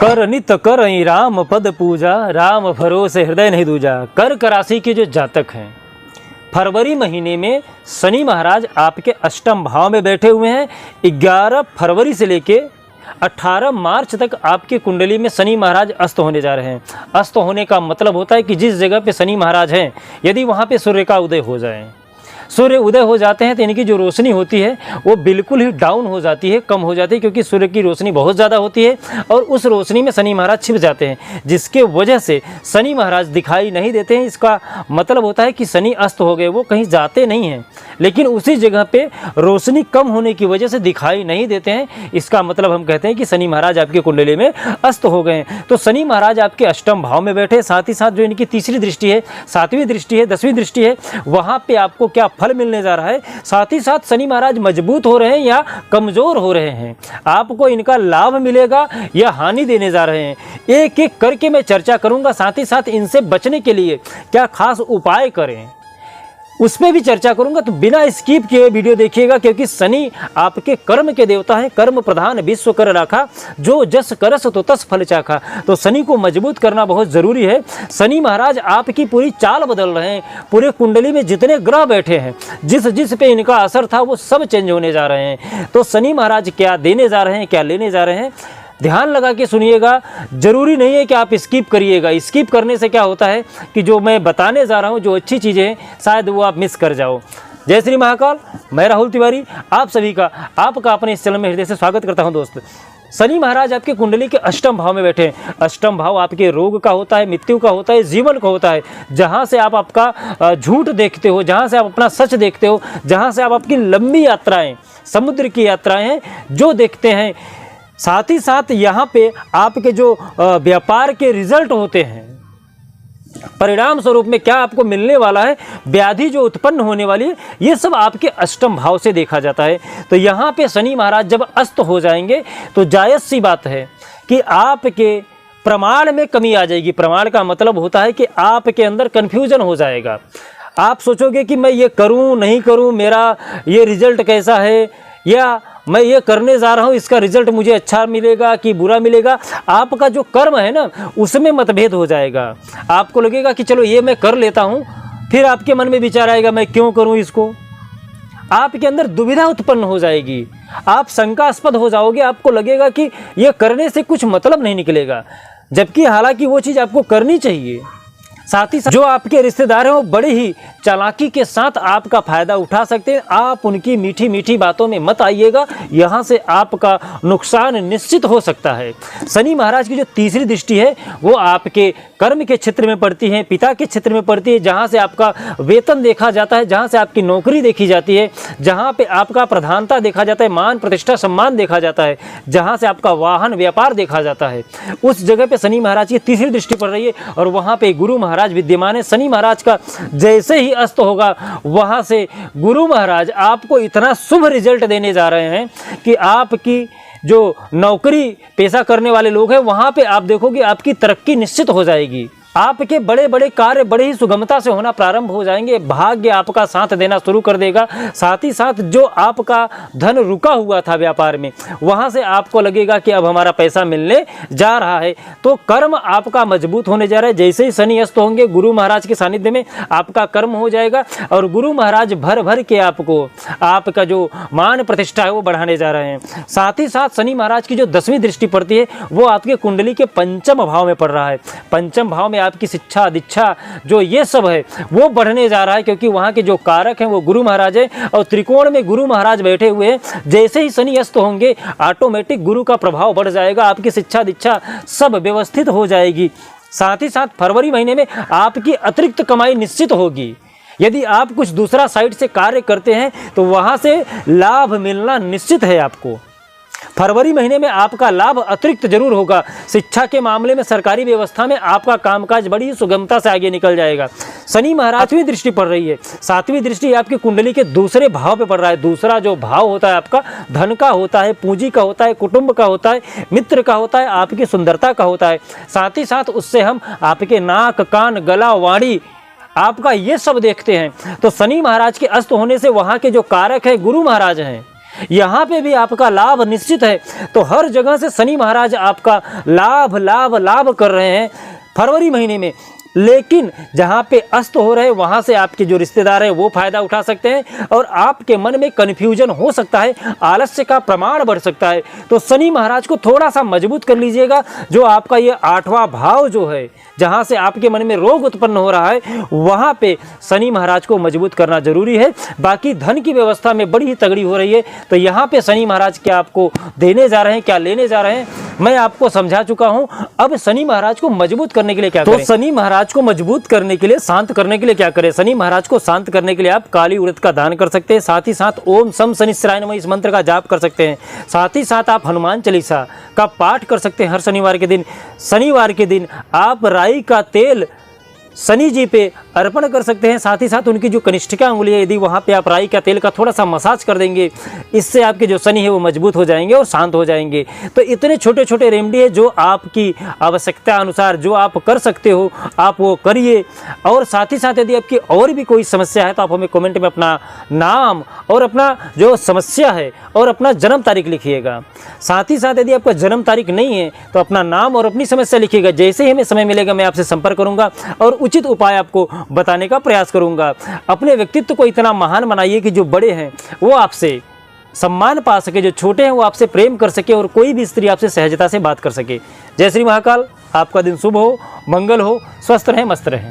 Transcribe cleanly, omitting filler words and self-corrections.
कर नित करई राम पद पूजा, राम भरोसे हृदय नहीं दूजा। कर्क राशि के जो जातक हैं, फरवरी महीने में शनि महाराज आपके अष्टम भाव में बैठे हुए हैं। 11 फरवरी से लेके 18 मार्च तक आपकी कुंडली में शनि महाराज अस्त होने जा रहे हैं। अस्त होने का मतलब होता है कि जिस जगह पे शनि महाराज हैं, यदि वहाँ पे सूर्य का उदय हो जाए, सूर्य उदय हो जाते हैं तो इनकी जो रोशनी होती है वो बिल्कुल ही डाउन हो जाती है, कम हो जाती है, क्योंकि सूर्य की रोशनी बहुत ज़्यादा होती है और उस रोशनी में शनि महाराज छिप जाते हैं, जिसके वजह से शनि महाराज दिखाई नहीं देते हैं। इसका मतलब होता है कि शनि अस्त हो गए, वो कहीं जाते नहीं हैं, लेकिन उसी जगह पे रोशनी कम होने की वजह से दिखाई नहीं देते हैं। इसका मतलब हम कहते हैं कि शनि महाराज आपकी कुंडली में अस्त हो गए हैं। तो शनि महाराज आपके अष्टम भाव में बैठे, साथ ही साथ जो इनकी तीसरी दृष्टि है, 7वीं दृष्टि है, 10वीं दृष्टि है, वहाँ पे आपको क्या फल मिलने जा रहा है। साथ ही साथ शनि महाराज मजबूत हो रहे हैं या कमजोर हो रहे हैं, आपको इनका लाभ मिलेगा या हानि देने जा रहे हैं, एक एक करके मैं चर्चा करूंगा। साथ ही साथ इनसे बचने के लिए क्या खास उपाय करें उस पर भी चर्चा करूंगा। तो बिना स्किप किए वीडियो देखिएगा, क्योंकि शनि आपके कर्म के देवता हैं। कर्म प्रधान विश्व कर राखा, जो जस करस तो तस फल चाखा। तो शनि को मजबूत करना बहुत जरूरी है। शनि महाराज आपकी पूरी चाल बदल रहे हैं। पूरे कुंडली में जितने ग्रह बैठे हैं, जिस जिस पे इनका असर था वो सब चेंज होने जा रहे हैं। तो शनि महाराज क्या देने जा रहे हैं, क्या लेने जा रहे हैं, ध्यान लगा के सुनिएगा। जरूरी नहीं है कि आप स्किप करिएगा। स्किप करने से क्या होता है कि जो मैं बताने जा रहा हूँ, जो अच्छी चीज़ें हैं, शायद वो आप मिस कर जाओ। जय श्री महाकाल, मैं राहुल तिवारी आप सभी का, आपका अपने इस चैनल में हृदय से स्वागत करता हूँ। दोस्त, शनि महाराज आपके कुंडली के अष्टम भाव में बैठे हैं। अष्टम भाव आपके रोग का होता है, मृत्यु का होता है, जीवन का होता है, जहाँ से आप आपका झूठ देखते हो, जहाँ से आप अपना सच देखते हो, जहाँ से आप आपकी लंबी यात्राएँ, समुद्र की यात्राएँ हैं, जो देखते हैं। साथ ही साथ यहाँ पे आपके जो व्यापार के रिजल्ट होते हैं, परिणाम स्वरूप में क्या आपको मिलने वाला है, व्याधि जो उत्पन्न होने वाली है, ये सब आपके अष्टम भाव से देखा जाता है। तो यहाँ पे शनि महाराज जब अस्त हो जाएंगे तो जायज़ सी बात है कि आपके प्रमाण में कमी आ जाएगी। प्रमाण का मतलब होता है कि आपके अंदर कन्फ्यूजन हो जाएगा। आप सोचोगे कि मैं ये करूँ नहीं करूँ, मेरा ये रिजल्ट कैसा है, या मैं ये करने जा रहा हूँ, इसका रिजल्ट मुझे अच्छा मिलेगा कि बुरा मिलेगा। आपका जो कर्म है ना, उसमें मतभेद हो जाएगा। आपको लगेगा कि चलो ये मैं कर लेता हूँ, फिर आपके मन में विचार आएगा मैं क्यों करूँ इसको। आपके अंदर दुविधा उत्पन्न हो जाएगी, आप शंकास्पद हो जाओगे, आपको लगेगा कि ये करने से कुछ मतलब नहीं निकलेगा, जबकि हालांकि वो चीज़ आपको करनी चाहिए। साथ ही साथ जो आपके रिश्तेदार हैं वो बड़ी ही चालाकी के साथ आपका फ़ायदा उठा सकते हैं। आप उनकी मीठी मीठी बातों में मत आइएगा, यहाँ से आपका नुकसान निश्चित हो सकता है। शनि महाराज की जो तीसरी दृष्टि है वो आपके कर्म के क्षेत्र में पड़ती है, पिता के क्षेत्र में पड़ती है, जहाँ से आपका वेतन देखा जाता है, जहाँ से आपकी नौकरी देखी जाती है, जहाँ पे आपका प्रधानता देखा जाता है, मान प्रतिष्ठा सम्मान देखा जाता है, जहाँ से आपका वाहन व्यापार देखा जाता है, उस जगह पे शनि महाराज की तीसरी दृष्टि पड़ रही है और वहाँ पे गुरु महाराज विद्यमान है। शनि महाराज का जैसे ही अस्त होगा, वहाँ से गुरु महाराज आपको इतना शुभ रिजल्ट देने जा रहे हैं कि आपकी जो नौकरी पेशा करने वाले लोग हैं, वहाँ पे आप देखोगे आपकी तरक्की निश्चित हो जाएगी। आपके बड़े बड़े कार्य बड़े ही सुगमता से होना प्रारंभ हो जाएंगे। भाग्य आपका साथ देना शुरू कर देगा। साथ ही साथ जो आपका धन रुका हुआ था व्यापार में, वहाँ से आपको लगेगा कि अब हमारा पैसा मिलने जा रहा है। तो कर्म आपका मजबूत होने जा रहा है। जैसे ही शनि अस्त होंगे, गुरु महाराज के सानिध्य में आपका कर्म हो जाएगा और गुरु महाराज भर भर के आपको आपका जो मान प्रतिष्ठा है वो बढ़ाने जा रहे हैं। साथ ही साथ शनि महाराज की जो 10वीं दृष्टि पड़ती है वो आपके कुंडली के पंचम भाव में पड़ रहा है। पंचम भाव में आपकी शिक्षा दीक्षा जो ये सब है वो बढ़ने जा रहा है, क्योंकि वहाँ के जो कारक हैं वो गुरु महाराज है और त्रिकोण में गुरु महाराज बैठे हुए हैं। जैसे ही शनि अस्त होंगे, ऑटोमेटिक गुरु का प्रभाव बढ़ जाएगा, आपकी शिक्षा दीक्षा सब व्यवस्थित हो जाएगी। साथ ही साथ फरवरी महीने में आपकी अतिरिक्त कमाई निश्चित होगी। यदि आप कुछ दूसरा साइड से कार्य करते हैं तो वहाँ से लाभ मिलना निश्चित है। आपको फरवरी महीने में आपका लाभ अतिरिक्त जरूर होगा। शिक्षा के मामले में, सरकारी व्यवस्था में आपका कामकाज बड़ी सुगमता से आगे निकल जाएगा। शनि महाराज 8वीं दृष्टि पड़ रही है। 7वीं दृष्टि आपकी कुंडली के दूसरे भाव पे पड़ रहा है। दूसरा जो भाव होता है आपका धन का होता है, पूंजी का होता है, कुटुंब का होता है, मित्र का होता है, आपकी सुंदरता का होता है। साथ ही साथ उससे हम आपके नाक, कान, गला, वाणी, आपका ये सब देखते हैं। तो शनि महाराज के अस्त होने से वहाँ के जो कारक है गुरु महाराज हैं, यहाँ पे भी आपका लाभ निश्चित है। तो हर जगह से शनि महाराज आपका लाभ लाभ लाभ कर रहे हैं फरवरी महीने में। लेकिन जहाँ पे अस्त हो रहे वहाँ से आपके जो रिश्तेदार हैं वो फायदा उठा सकते हैं और आपके मन में कन्फ्यूजन हो सकता है, आलस्य का प्रमाण बढ़ सकता है। तो शनि महाराज को थोड़ा सा मजबूत कर लीजिएगा। जो आपका ये 8वां भाव जो है, जहाँ से आपके मन में रोग उत्पन्न हो रहा है, वहाँ पे शनि महाराज को मजबूत करना जरूरी है। बाकी धन की व्यवस्था में बड़ी ही तगड़ी हो रही है। तो यहाँ पे शनि महाराज क्या आपको देने जा रहे हैं, क्या लेने जा रहे हैं, मैं आपको समझा चुका हूँ। अब शनि महाराज को मजबूत करने के लिए क्या करें? तो शनि महाराज को मजबूत करने के लिए, शांत करने के लिए क्या करें? शनि महाराज को शांत करने के लिए आप काली उड़द का दान कर सकते हैं। साथ ही साथ ओम सम शनिश्चराय नमः इस मंत्र का जाप कर सकते हैं। साथ ही साथ आप हनुमान चालीसा का पाठ कर सकते हैं हर शनिवार के दिन। शनिवार के दिन आप राई का तेल शनि जी पे अर्पण कर सकते हैं। साथ ही साथ उनकी जो कनिष्ठिका उंगली है, यदि वहाँ पे आप राई का तेल का थोड़ा सा मसाज कर देंगे, इससे आपके जो शनि है वो मजबूत हो जाएंगे और शांत हो जाएंगे। तो इतने छोटे छोटे रेमेडी है जो आपकी आवश्यकता अनुसार जो आप कर सकते हो, आप वो करिए। और साथ ही साथ यदि आपकी और भी कोई समस्या है तो आप हमें कमेंट में अपना नाम और अपना जो समस्या है और अपना जन्म तारीख लिखिएगा। साथ ही साथ यदि आपका जन्म तारीख नहीं है तो अपना नाम और अपनी समस्या लिखिएगा। जैसे ही हमें समय मिलेगा मैं आपसे संपर्क करूंगा और उचित उपाय आपको बताने का प्रयास करूंगा। अपने व्यक्तित्व को इतना महान बनाइए कि जो बड़े हैं वो आपसे सम्मान पा सके, जो छोटे हैं वो आपसे प्रेम कर सके और कोई भी स्त्री आपसे सहजता से बात कर सके। जय श्री महाकाल। आपका दिन शुभ हो, मंगल हो, स्वस्थ रहें, मस्त रहें।